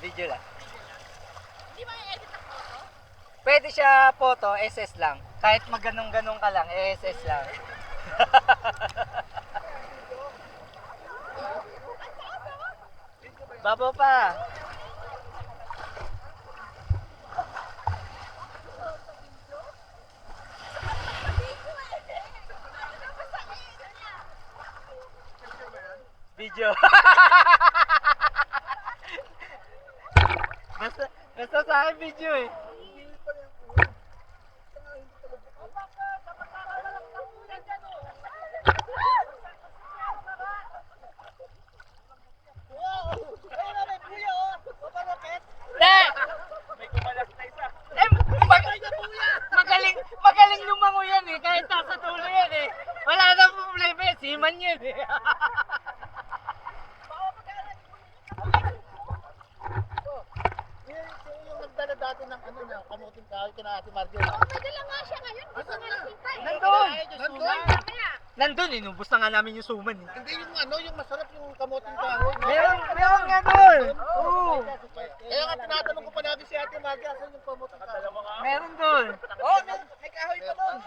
Video lang. Hindi ba i-edit ang photo? Pwede siya photo, SS lang. Kahit magganong-ganong ka lang, SS lang. Babo pa. Video. basta sa akin video eh. Magaling lumango yan eh, kahit nasa dulo yan eh. Wala nang problema yan, siman yan eh. Yung nagdala dati ng ano na, kamuting kahoy kina Ate Marjorie. Oo, madala nga siya ngayon. Gusto nga nakita eh. Nandun! Mamaya. Nandun, inubos na nga namin yung suman eh. Hindi yung ano, yung masarap yung kamuting kahoy. Meron nga doon! Oo! Kaya nga tinatanong ko pa natin si Ate Marjorie, asan yung kamuting kahoy? Meron doon! Oh, may kahoy pa doon.